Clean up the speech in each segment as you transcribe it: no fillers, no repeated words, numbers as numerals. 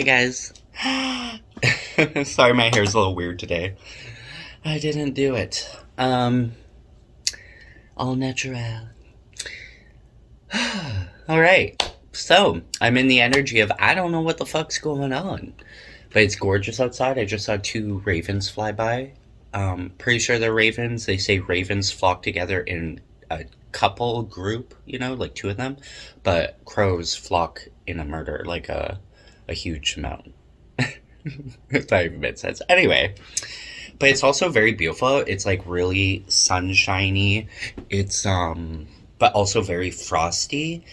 Hey guys. Sorry, my hair's a little weird today. I didn't do it. All natural. Alright. So, I'm in the energy of I don't know what the fuck's going on. But it's gorgeous outside. I just saw two ravens fly by. Pretty sure they're ravens. They say ravens flock together in a couple group, like two of them. But crows flock in a murder, like a huge amount. If that even makes sense. Anyway, but it's also very beautiful. It's like really sunshiny. It's but also very frosty.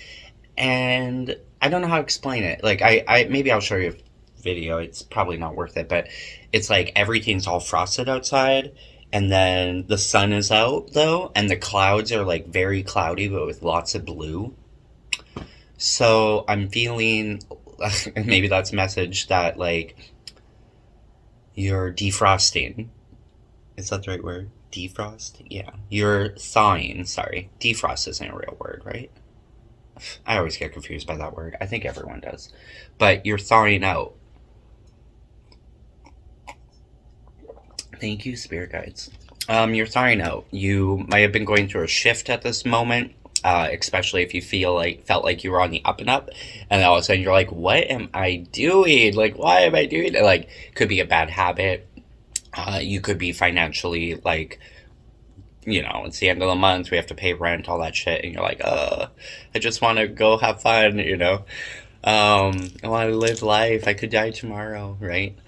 And I don't know how to explain it. Like I maybe I'll show you a video. It's probably not worth it, but it's like everything's all frosted outside, and then the sun is out though, and the clouds are like very cloudy but with lots of blue. So I'm feeling maybe that's a message that like you're defrosting. Is that the right word? Defrost? Yeah. You're thawing, sorry. Defrost isn't a real word, right? I always get confused by that word. I think everyone does. But you're thawing out. Thank you, spirit guides. You're thawing out. You might have been going through a shift at this moment, especially if you felt like you were on the up and up, and all of a sudden you're like, "What am I doing? Like, why am I doing it?" Like, could be a bad habit. You could be financially like, it's the end of the month. We have to pay rent, all that shit, and you're like, I just want to go have fun. I want to live life. I could die tomorrow, right?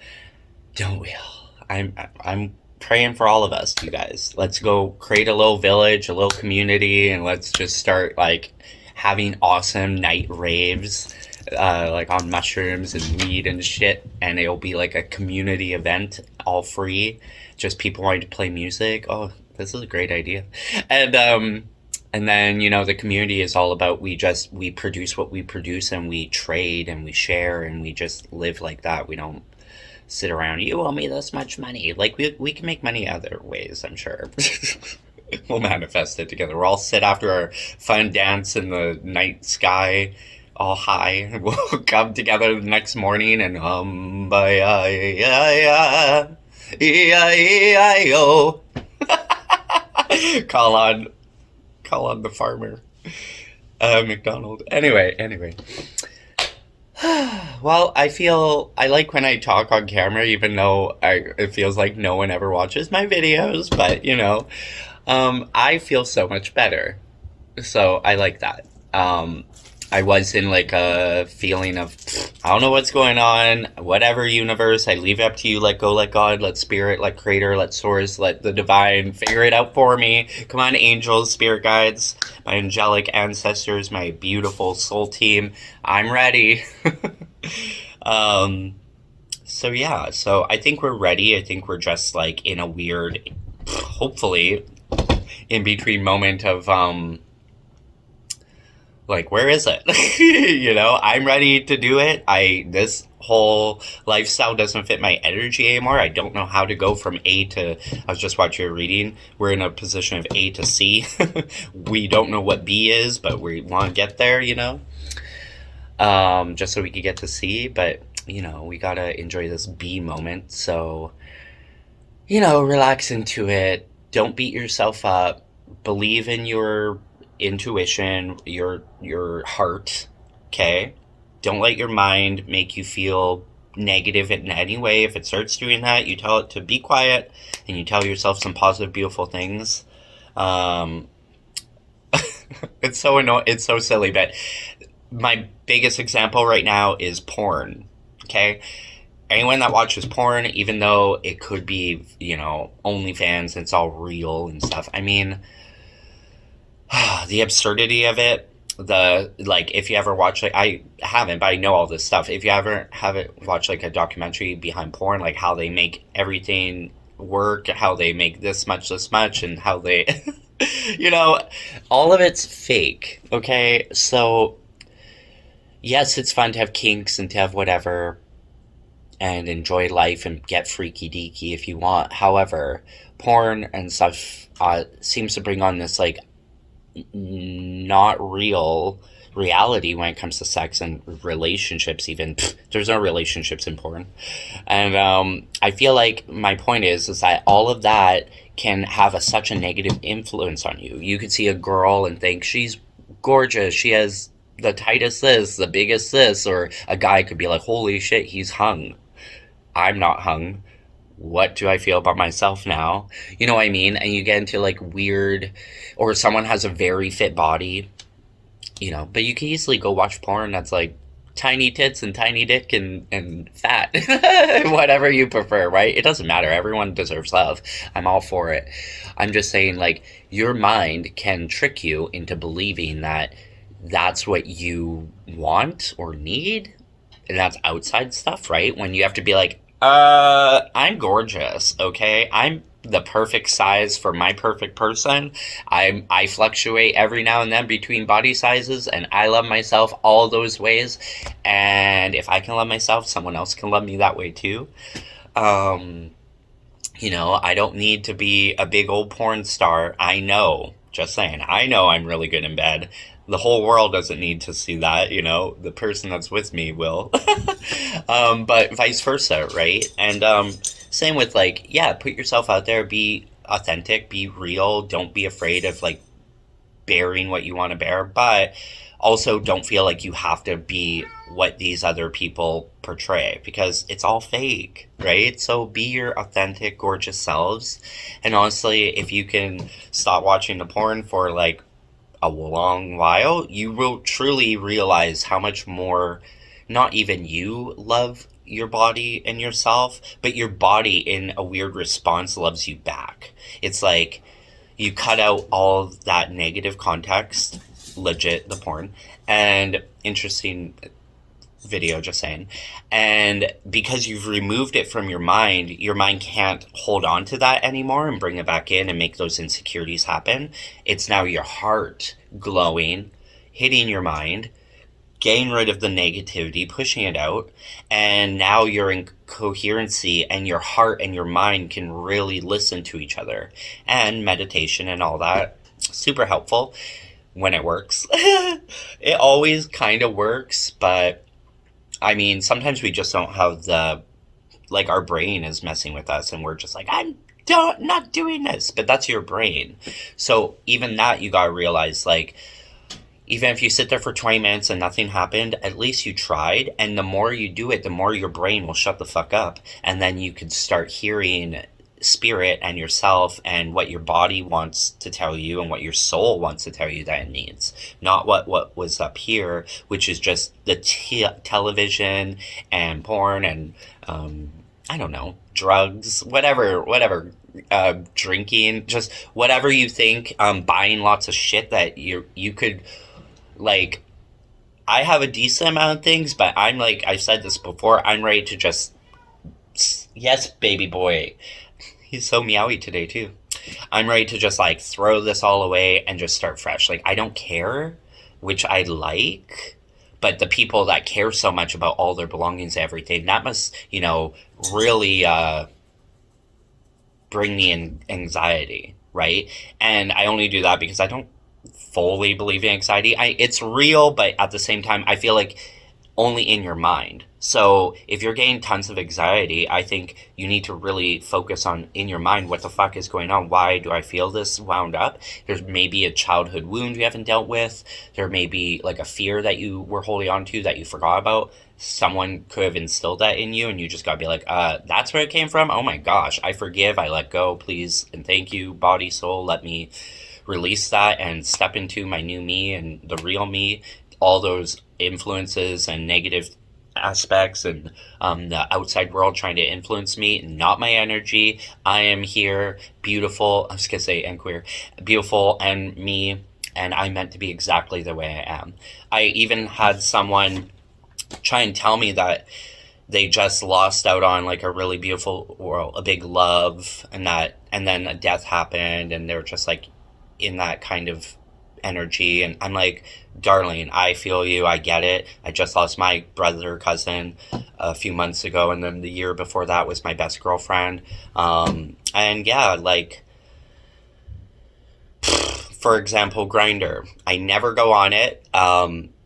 Don't we all? I'm praying for all of us, you guys. Let's go create a little village, a little community, and let's just start like having awesome night raves, like on mushrooms and weed and shit, and it'll be like a community event, all free, just people wanting to play music. Oh, this is a great idea. And then the community is all about we produce what we produce, and we trade and we share, and we just live like that. We don't sit around, you owe me this much money. Like, we can make money other ways, I'm sure. We'll manifest it together. We'll all sit after our fun dance in the night sky, all high. We'll come together the next morning and call on the farmer, McDonald. Anyway. Well, I like when I talk on camera, even though it feels like no one ever watches my videos, but I feel so much better. So I like that. I was in like a feeling of, I don't know what's going on, whatever, universe, I leave it up to you. Let go, let God, let spirit, let creator, let source, let the divine figure it out for me. Come on, angels, spirit guides, my angelic ancestors, my beautiful soul team. I'm ready. So I think we're ready. I think we're just like in a weird, hopefully, in between moment of, like, where is it? I'm ready to do it. This whole lifestyle doesn't fit my energy anymore. I don't know how to go from A to, I was just watching a reading. We're in a position of A to C. We don't know what B is, but we want to get there, just so we could get to C. But, we gotta enjoy this B moment. So, relax into it. Don't beat yourself up. Believe in your intuition, your heart, okay? Don't let your mind make you feel negative in any way. If it starts doing that, you tell it to be quiet, and you tell yourself some positive, beautiful things. It's so annoying, it's so silly, but my biggest example right now is porn, okay? Anyone that watches porn, even though it could be, OnlyFans, it's all real and stuff, I mean, the absurdity of it, if you ever watch, like, I haven't, but I know all this stuff. If you ever haven't watched like a documentary behind porn, like how they make everything work, how they make this much, and how they, all of it's fake. Okay. So yes, it's fun to have kinks and to have whatever and enjoy life and get freaky deaky if you want. However, porn and stuff, seems to bring on this like not real reality when it comes to sex and relationships. Even there's no relationships in porn. And I feel like my point is that all of that can have such a negative influence on you. You could see a girl and think she's gorgeous, she has the tightest this, the biggest this, or a guy could be like, holy shit, he's hung. I'm not hung. What do I feel about myself now? You know what I mean? And you get into like weird, or someone has a very fit body, but you can easily go watch porn that's like tiny tits and tiny dick and fat. Whatever you prefer, right? It doesn't matter. Everyone deserves love. I'm all for it. I'm just saying, like, your mind can trick you into believing that that's what you want or need. And that's outside stuff, right? When you have to be like, I'm gorgeous, okay? I'm the perfect size for my perfect person. I fluctuate every now and then between body sizes, and I love myself all those ways. And if I can love myself, someone else can love me that way too. I don't need to be a big old porn star. I know, just saying, I know I'm really good in bed. The whole world doesn't need to see that, the person that's with me will. But vice versa, right? And same with, like, yeah, put yourself out there, be authentic, be real, don't be afraid of, like, bearing what you want to bear, but also don't feel like you have to be what these other people portray, because it's all fake, right? So be your authentic, gorgeous selves. And honestly, if you can stop watching the porn for, like, a long while, you will truly realize how much more not even you love your body and yourself, but your body in a weird response loves you back. It's like you cut out all of that negative context, legit the porn, and interesting video, just saying. And because you've removed it from your mind can't hold on to that anymore and bring it back in and make those insecurities happen. It's now your heart glowing, hitting your mind, getting rid of the negativity, pushing it out, and now you're in coherency, and your heart and your mind can really listen to each other. And meditation and all that, super helpful when it works. It always kind of works, but I mean, sometimes we just don't have our brain is messing with us, and we're just like, not doing this, but that's your brain. So even that, you gotta realize, like, even if you sit there for 20 minutes and nothing happened, at least you tried. And the more you do it, the more your brain will shut the fuck up. And then you can start hearing spirit and yourself and what your body wants to tell you and what your soul wants to tell you that it needs. Not what was up here, which is just the television and porn and, I don't know, drugs, whatever, drinking, just whatever you think, buying lots of shit that you could, like, I have a decent amount of things, but I'm like, I've said this before, I'm ready to just, yes, baby boy. He's so meowy today, too. I'm ready to just, like, throw this all away and just start fresh. Like, I don't care, which I like, but the people that care so much about all their belongings and everything, that must, really bring me in anxiety, right? And I only do that because I don't fully believe in anxiety. It's real, but at the same time, I feel like only in your mind. So if you're getting tons of anxiety, I think you need to really focus on, in your mind, what the fuck is going on? Why do I feel this wound up? There's maybe a childhood wound you haven't dealt with. There may be like a fear that you were holding on to that you forgot about. Someone could have instilled that in you, and you just gotta be like, that's where it came from? Oh my gosh, I forgive, I let go, please, and thank you, body, soul, let me release that and step into my new me and the real me. All those influences and negative aspects and the outside world trying to influence me, not my energy. I am here, beautiful, I was gonna say, and queer, beautiful, and me, and I'm meant to be exactly the way I am. I even had someone try and tell me that they just lost out on like a really beautiful world, a big love, and then a death happened, and they were just like in that kind of energy. And I'm like, darling, I feel you, I get it. I just lost my brother, cousin a few months ago, and then the year before that was my best girlfriend. And yeah, like, for example, Grindr. I never go on it.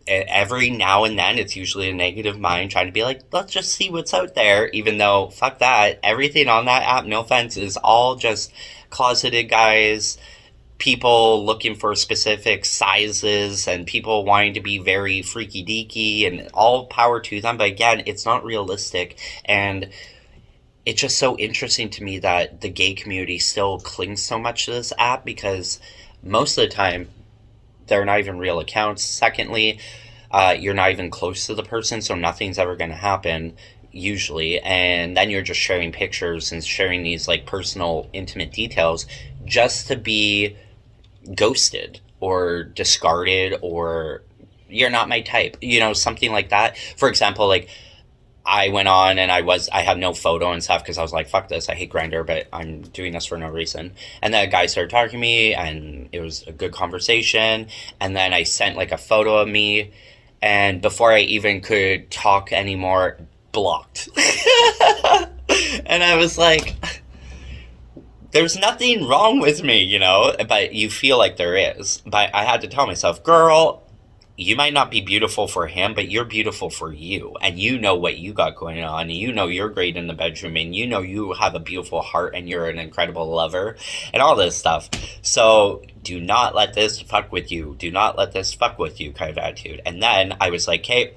every now and then it's usually a negative mind trying to be like, let's just see what's out there, even though fuck that, everything on that app, no offense, is all just closeted guys, people looking for specific sizes, and people wanting to be very freaky deaky, and all power to them. But again, it's not realistic. And it's just so interesting to me that the gay community still clings so much to this app, because most of the time they're not even real accounts. Secondly, you're not even close to the person, so nothing's ever going to happen usually. And then you're just sharing pictures and sharing these like personal, intimate details just to be ghosted or discarded, or you're not my type, something like that. For example, like I went on and I had no photo and stuff because I was like, fuck this, I hate Grindr, but I'm doing this for no reason. And then a guy started talking to me and it was a good conversation. And then I sent like a photo of me, and before I even could talk anymore, blocked. And I was like, there's nothing wrong with me, but you feel like there is. But I had to tell myself, girl, you might not be beautiful for him, but you're beautiful for you. And you know what you got going on. You know you're great in the bedroom, and you know you have a beautiful heart, and you're an incredible lover, and all this stuff. So do not let this fuck with you. Do not let this fuck with you kind of attitude. And then I was like, hey,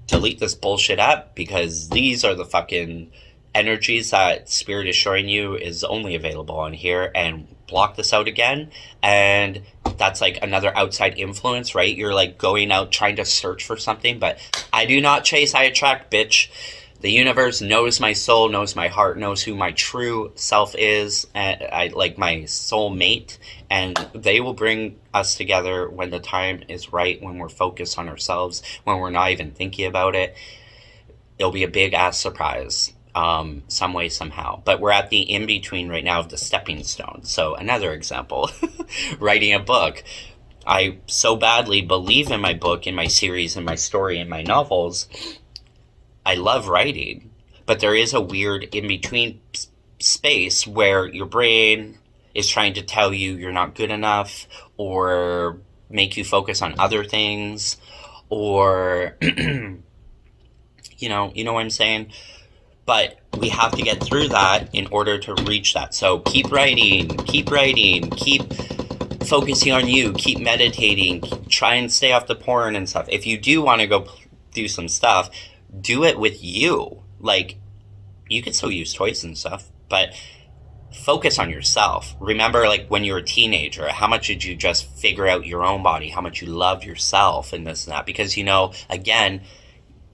delete this bullshit app, because these are the fucking energies that Spirit is showing you is only available on here, and block this out again. And that's like another outside influence, right? You're like going out trying to search for something, but I do not chase, I attract, bitch. The universe knows my soul, knows my heart, knows who my true self is, and I like my soul mate, and they will bring us together when the time is right, when we're focused on ourselves, when we're not even thinking about it. It'll be a big ass surprise. Some way, somehow. But we're at the in-between right now of the stepping stone. So another example, writing a book. I so badly believe in my book, in my series, in my story, in my novels. I love writing, but there is a weird in-between space where your brain is trying to tell you you're not good enough, or make you focus on other things, or, you know what I'm saying? But we have to get through that in order to reach that. So keep writing, keep focusing on you, keep meditating, try and stay off the porn and stuff. If you do want to go do some stuff, do it with you. Like, you can still use toys and stuff, but focus on yourself. Remember, like, when you were a teenager, how much did you just figure out your own body, how much you loved yourself and this and that? Because, again,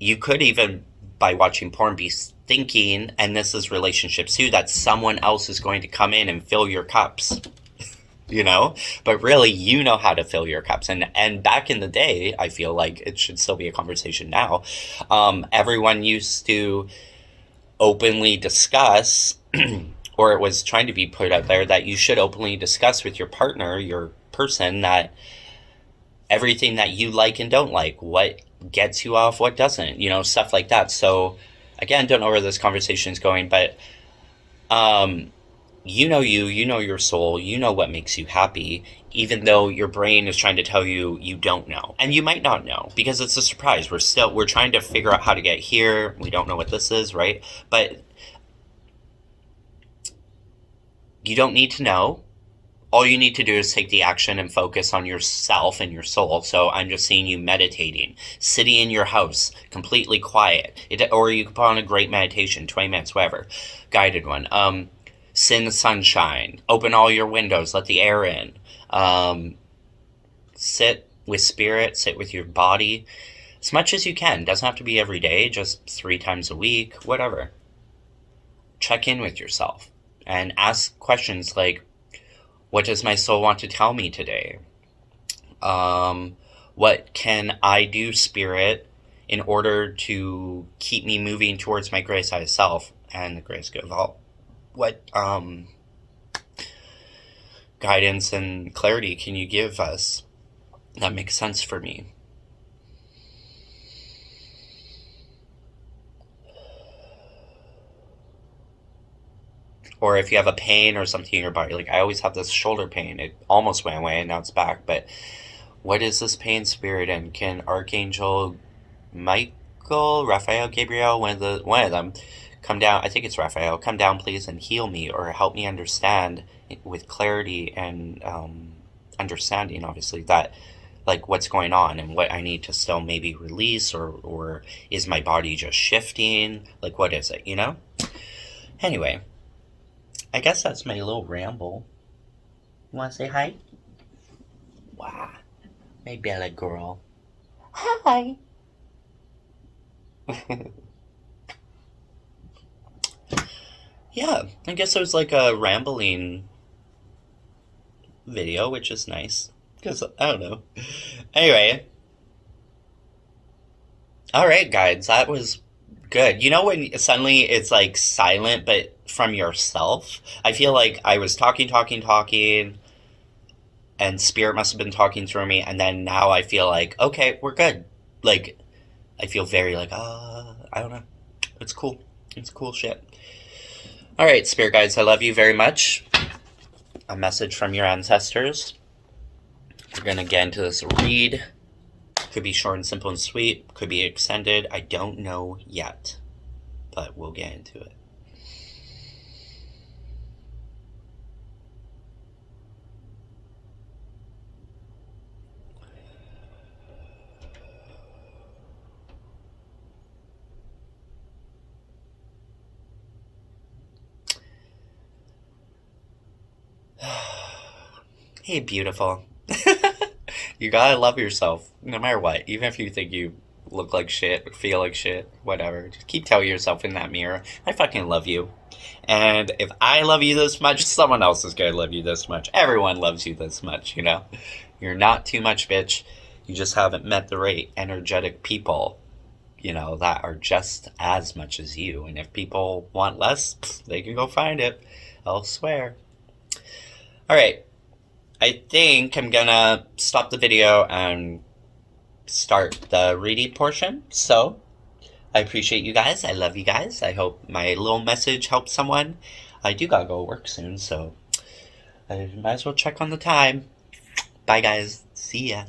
you could even, by watching porn, be thinking, and this is relationships too, that someone else is going to come in and fill your cups, but really you know how to fill your cups. And back in the day, I feel like it should still be a conversation now, everyone used to openly discuss or it was trying to be put out there that you should openly discuss with your partner, your person, that everything that you like and don't like, what gets you off, what doesn't, stuff like that. So again, don't know where this conversation is going, but you know your soul, you know what makes you happy, even though your brain is trying to tell you you don't know. And you might not know, because it's a surprise. We're trying to figure out how to get here. We don't know what this is, right? But you don't need to know. All you need to do is take the action and focus on yourself and your soul. So I'm just seeing you meditating, sitting in your house, completely quiet. Or you can put on a great meditation, 20 minutes, whatever, guided one. Sit in the sunshine, open all your windows, let the air in. Sit with spirit, sit with your body as much as you can. Doesn't have to be every day, just 3 times a week, whatever. Check in with yourself and ask questions like, what does my soul want to tell me today? What can I do, Spirit, in order to keep me moving towards my grace high self and the grace good of all? What guidance and clarity can you give us that makes sense for me? Or if you have a pain or something in your body, like I always have this shoulder pain. It almost went away and now it's back. But What is this pain spirit in? Can Archangel Michael, Raphael, Gabriel, one of them, come down? I think it's Raphael. Come down, please, and heal me or help me understand with clarity and understanding, obviously, that like what's going on and what I need to still maybe release, or is my body just shifting? Like, what is it? Anyway, I guess that's my little ramble. You want to say hi? Wow, my Bella girl. Hi. Yeah, I guess it was like a rambling video, which is nice. Because, I don't know. Anyway. Alright, guys, that was good. You know when suddenly it's like silent, but from yourself? I feel like I was talking, and Spirit must have been talking through me, and then now I feel like, okay, we're good. Like, I feel very like, I don't know. It's cool. It's cool shit. Alright, Spirit guides, I love you very much. A message from your ancestors. We're going to get into this read. Could be short and simple and sweet. Could be extended. I don't know yet. But we'll get into it. Hey, beautiful. You gotta love yourself, no matter what. Even if you think you look like shit, or feel like shit, whatever. Just keep telling yourself in that mirror, I fucking love you. And if I love you this much, someone else is gonna love you this much. Everyone loves you this much, You're not too much, bitch. You just haven't met the right energetic people, that are just as much as you. And if people want less, they can go find it elsewhere. Alright. I think I'm gonna stop the video and start the reading portion. So, I appreciate you guys. I love you guys. I hope my little message helps someone. I do gotta go work soon, so I might as well check on the time. Bye, guys. See ya.